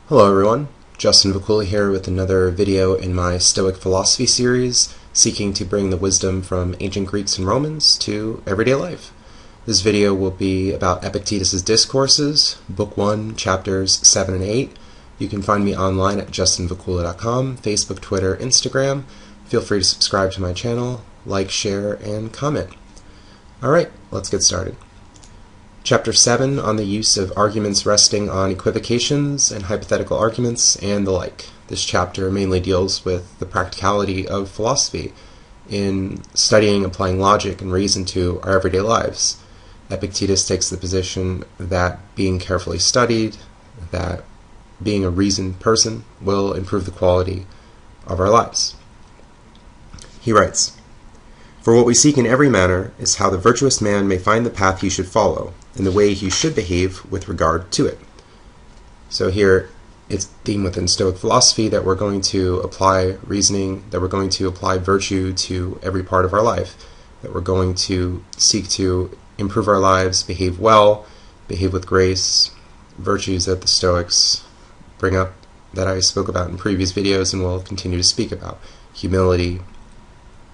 Hello everyone, Justin Vacula here with another video in my Stoic Philosophy series, seeking to bring the wisdom from ancient Greeks and Romans to everyday life. This video will be about Epictetus Discourses, Book 1, Chapters 7 and 8. You can find me online at justinvacula.com, Facebook, Twitter, Instagram. Feel free to subscribe to my channel, like, share, and comment. Alright, let's get started. Chapter 7 on the use of arguments resting on equivocations and hypothetical arguments and the like. This chapter mainly deals with the practicality of philosophy in studying, applying logic and reason to our everyday lives. Epictetus takes the position that being carefully studied, that being a reasoned person will improve the quality of our lives. He writes, "For what we seek in every manner is how the virtuous man may find the path he should follow, and the way he should behave with regard to it." So here it's theme within Stoic philosophy that we're going to apply reasoning, that we're going to apply virtue to every part of our life, that we're going to seek to improve our lives, behave well, behave with grace, virtues that the Stoics bring up that I spoke about in previous videos and will continue to speak about. Humility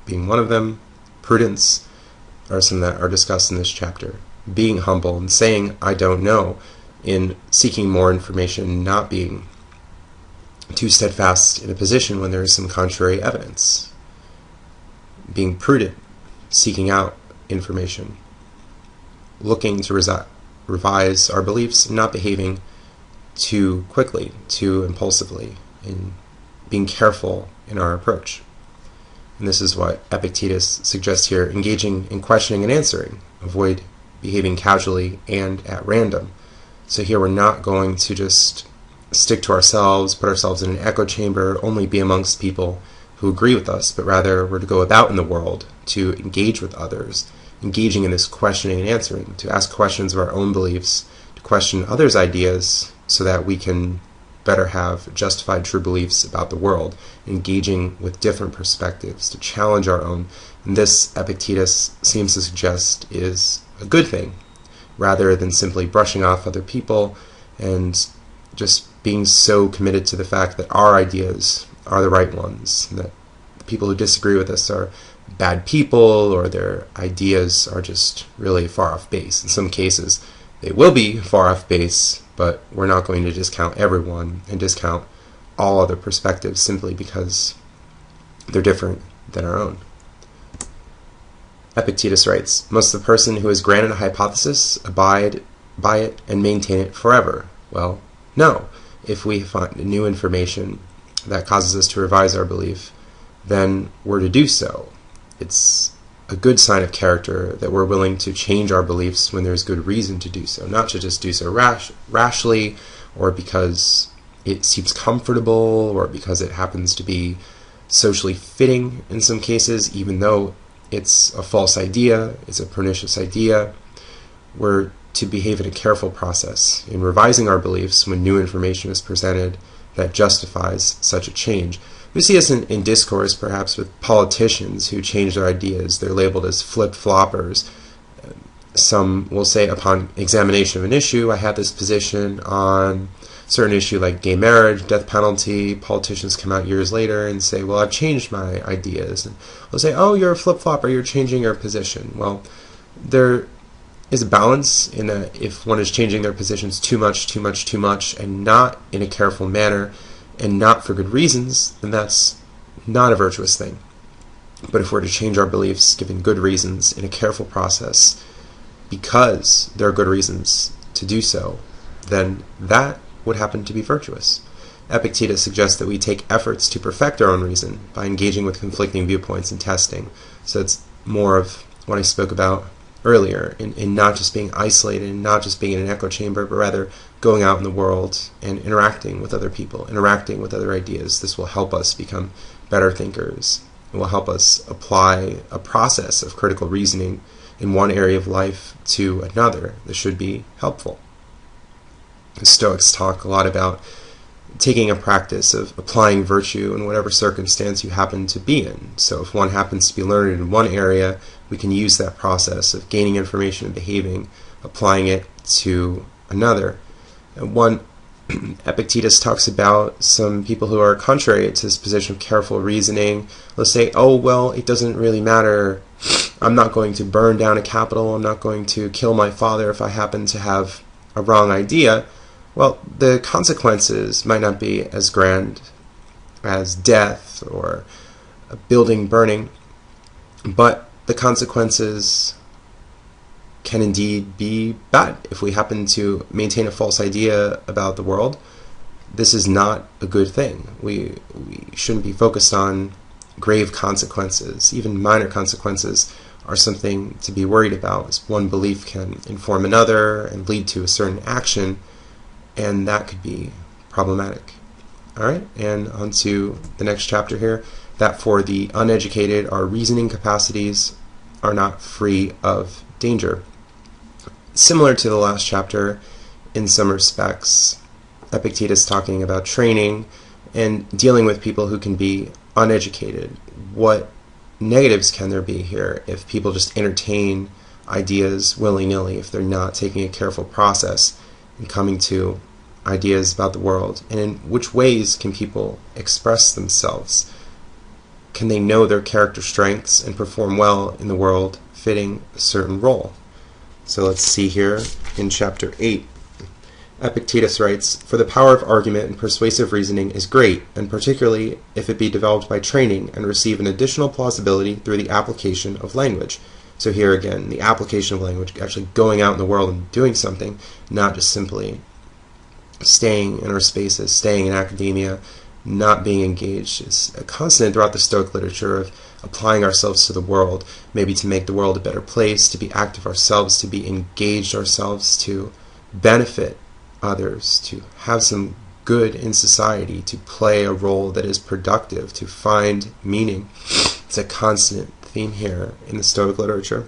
being one of them, prudence are some that are discussed in this chapter. Being humble and saying I don't know, in seeking more information, not being too steadfast in a position when there is some contrary evidence. Being prudent, seeking out information, looking to revise our beliefs, and not behaving too quickly, too impulsively, and being careful in our approach. And this is what Epictetus suggests here: engaging in questioning and answering. Avoid behaving casually and at random. So here we're not going to just stick to ourselves, put ourselves in an echo chamber, only be amongst people who agree with us, but rather we're to go about in the world to engage with others, engaging in this questioning and answering, to ask questions of our own beliefs, to question others' ideas so that we can better have justified true beliefs about the world, engaging with different perspectives to challenge our own. And this, Epictetus seems to suggest, is a good thing, rather than simply brushing off other people and just being so committed to the fact that our ideas are the right ones, that the people who disagree with us are bad people or their ideas are just really far off base. In some cases, they will be far off base, but we're not going to discount everyone and discount all other perspectives simply because they're different than our own. Epictetus writes, "Must the person who has granted a hypothesis abide by it and maintain it forever?" Well, no. If we find new information that causes us to revise our belief, then we're to do so. It's a good sign of character that we're willing to change our beliefs when there's good reason to do so, not to just do so rashly or because it seems comfortable or because it happens to be socially fitting in some cases, even though it's a false idea, it's a pernicious idea. We're to behave in a careful process in revising our beliefs when new information is presented that justifies such a change. We see this in discourse, perhaps with politicians who change their ideas. They're labeled as flip-floppers. Some will say, upon examination of an issue, I have this position on a certain issue like gay marriage, death penalty. Politicians come out years later and say, well, I've changed my ideas. And they'll say, oh, you're a flip-flopper, you're changing your position. Well, there is a balance in if one is changing their positions too much, and not in a careful manner, and not for good reasons, then that's not a virtuous thing. But if we're to change our beliefs, given good reasons, in a careful process, because there are good reasons to do so, then that would happen to be virtuous. Epictetus suggests that we take efforts to perfect our own reason by engaging with conflicting viewpoints and testing. So it's more of what I spoke about earlier, in not just being isolated and not just being in an echo chamber, but rather going out in the world and interacting with other people, interacting with other ideas. This will help us become better thinkers. It will help us apply a process of critical reasoning in one area of life to another that should be helpful. The Stoics talk a lot about taking a practice of applying virtue in whatever circumstance you happen to be in. So if one happens to be learned in one area, we can use that process of gaining information and behaving, applying it to another. And one Epictetus talks about some people who are contrary to this position of careful reasoning. They'll say, oh, well, it doesn't really matter. I'm not going to burn down a capital. I'm not going to kill my father if I happen to have a wrong idea. Well, the consequences might not be as grand as death or a building burning, but the consequences can indeed be bad. If we happen to maintain a false idea about the world, this is not a good thing. We shouldn't be focused on grave consequences. Even minor consequences are something to be worried about, as one belief can inform another and lead to a certain action, and that could be problematic. Alright, and on to the next chapter here, that for the uneducated, our reasoning capacities are not free of danger. Similar to the last chapter in some respects, Epictetus talking about training and dealing with people who can be uneducated. What negatives can there be here if people just entertain ideas willy-nilly, if they're not taking a careful process in coming to ideas about the world? And in which ways can people express themselves? Can they know their character strengths and perform well in the world fitting a certain role? So let's see here in chapter 8. Epictetus writes, "For the power of argument and persuasive reasoning is great, and particularly if it be developed by training and receive an additional plausibility through the application of language." So here again, the application of language, actually going out in the world and doing something, not just simply staying in our spaces, staying in academia, not being engaged. Is a constant throughout the Stoic literature of applying ourselves to the world, maybe to make the world a better place, to be active ourselves, to be engaged ourselves, to benefit others, to have some good in society, to play a role that is productive, to find meaning. It's a constant theme here in the Stoic literature.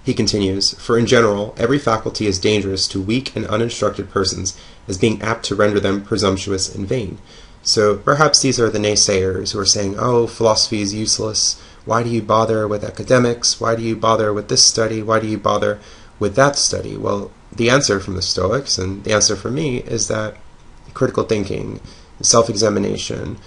He continues, "For in general, every faculty is dangerous to weak and uninstructed persons, as being apt to render them presumptuous and vain." So perhaps these are the naysayers who are saying, oh, philosophy is useless. Why do you bother with academics? Why do you bother with this study? Why do you bother with that study? Well, the answer from the Stoics, and the answer from me, is that critical thinking, self-examination,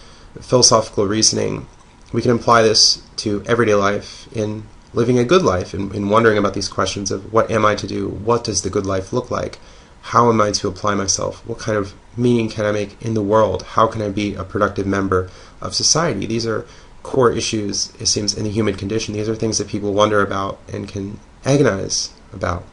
philosophical reasoning, we can apply this to everyday life in living a good life, in wondering about these questions of what am I to do? What does the good life look like? How am I to apply myself? What kind of meaning can I make in the world? How can I be a productive member of society? These are core issues, it seems, in the human condition. These are things that people wonder about and can agonize about.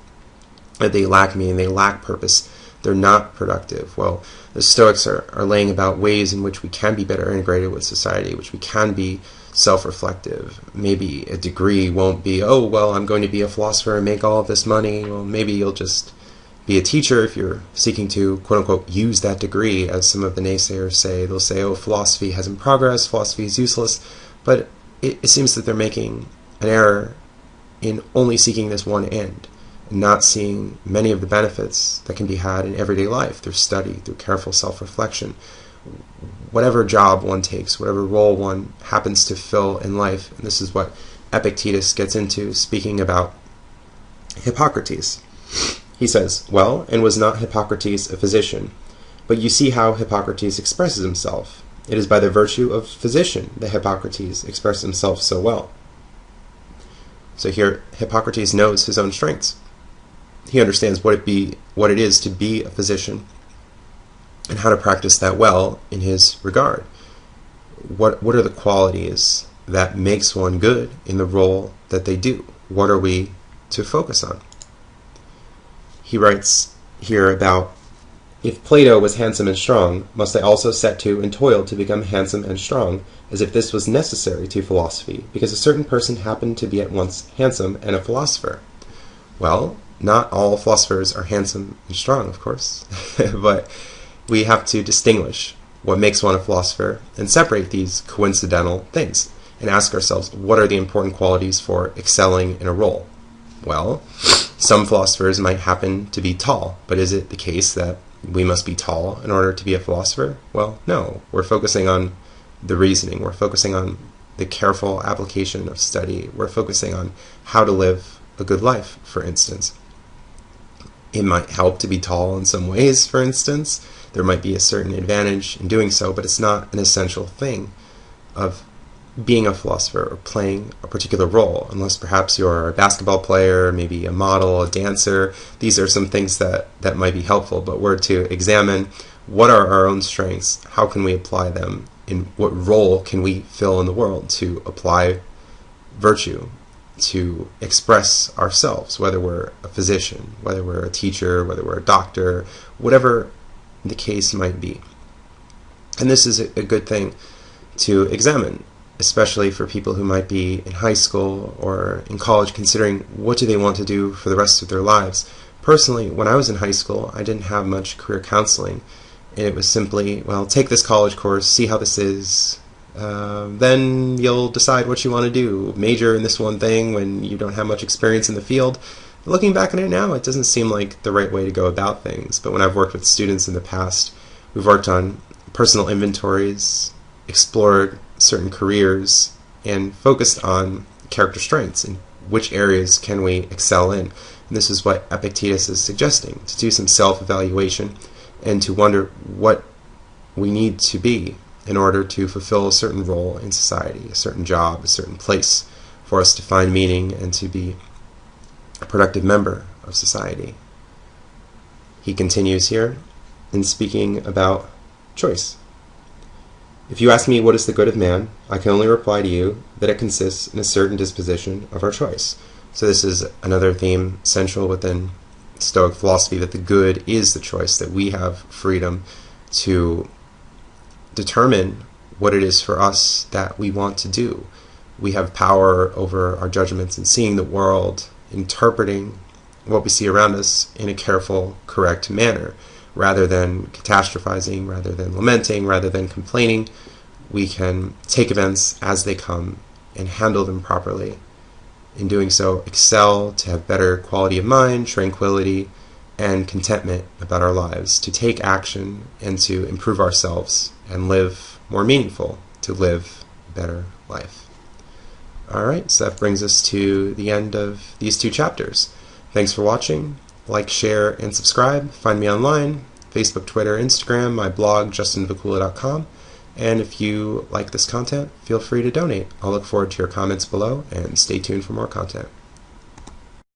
That they lack meaning, they lack purpose, they're not productive. Well, the Stoics are laying about ways in which we can be better integrated with society, which we can be self-reflective. Maybe a degree won't be, oh, well, I'm going to be a philosopher and make all of this money. Well, maybe you'll just be a teacher if you're seeking to, quote-unquote, use that degree, as some of the naysayers say. They'll say, oh, philosophy hasn't progressed, philosophy is useless. But it seems that they're making an error in only seeking this one end, and not seeing many of the benefits that can be had in everyday life through study, through careful self-reflection. Whatever job one takes, whatever role one happens to fill in life, and this is what Epictetus gets into, speaking about Hippocrates. He says, "Well, and was not Hippocrates a physician? But you see how Hippocrates expresses himself. It is by the virtue of physician that Hippocrates expresses himself so well." So here, Hippocrates knows his own strengths. He understands what it is to be a physician, and how to practice that well in his regard. What are the qualities that makes one good in the role that they do? What are we to focus on? He writes here about, "If Plato was handsome and strong, must I also set to and toil to become handsome and strong, as if this was necessary to philosophy, because a certain person happened to be at once handsome and a philosopher?" Well, not all philosophers are handsome and strong, of course, but we have to distinguish what makes one a philosopher and separate these coincidental things and ask ourselves, what are the important qualities for excelling in a role? Well, some philosophers might happen to be tall, but is it the case that we must be tall in order to be a philosopher? Well, no. We're focusing on the reasoning. We're focusing on the careful application of study. We're focusing on how to live a good life, for instance. It might help to be tall in some ways, for instance. There might be a certain advantage in doing so, but it's not an essential thing of being a philosopher or playing a particular role, unless perhaps you're a basketball player, maybe a model, a dancer. These are some things that might be helpful, but we're to examine what are our own strengths, how can we apply them, in what role can we fill in the world to apply virtue, to express ourselves, whether we're a physician, whether we're a teacher, whether we're a doctor, whatever the case might be. And this is a good thing to examine, especially for people who might be in high school or in college considering what do they want to do for the rest of their lives. Personally, when I was in high school, I didn't have much career counseling. It was simply, well, take this college course, see how this is, then you'll decide what you want to do. Major in this one thing when you don't have much experience in the field. Looking back on it now, it doesn't seem like the right way to go about things. But when I've worked with students in the past, we've worked on personal inventories, explored certain careers, and focused on character strengths and which areas can we excel in. And this is what Epictetus is suggesting, to do some self-evaluation and to wonder what we need to be in order to fulfill a certain role in society, a certain job, a certain place, for us to find meaning and to be a productive member of society. He continues here in speaking about choice. If you ask me what is the good of man, I can only reply to you that it consists in a certain disposition of our choice. So this is another theme central within Stoic philosophy, that the good is the choice, that we have freedom to determine what it is for us that we want to do. We have power over our judgments and seeing the world, interpreting what we see around us in a careful, correct manner. Rather than catastrophizing, rather than lamenting, rather than complaining, we can take events as they come and handle them properly. In doing so, excel, to have better quality of mind, tranquility, and contentment about our lives, to take action and to improve ourselves and live more meaningful, to live a better life. Alright, so that brings us to the end of these two chapters. Thanks for watching. Like, share, and subscribe. Find me online, Facebook, Twitter, Instagram, my blog, justinvacula.com. And if you like this content, feel free to donate. I'll look forward to your comments below, and stay tuned for more content.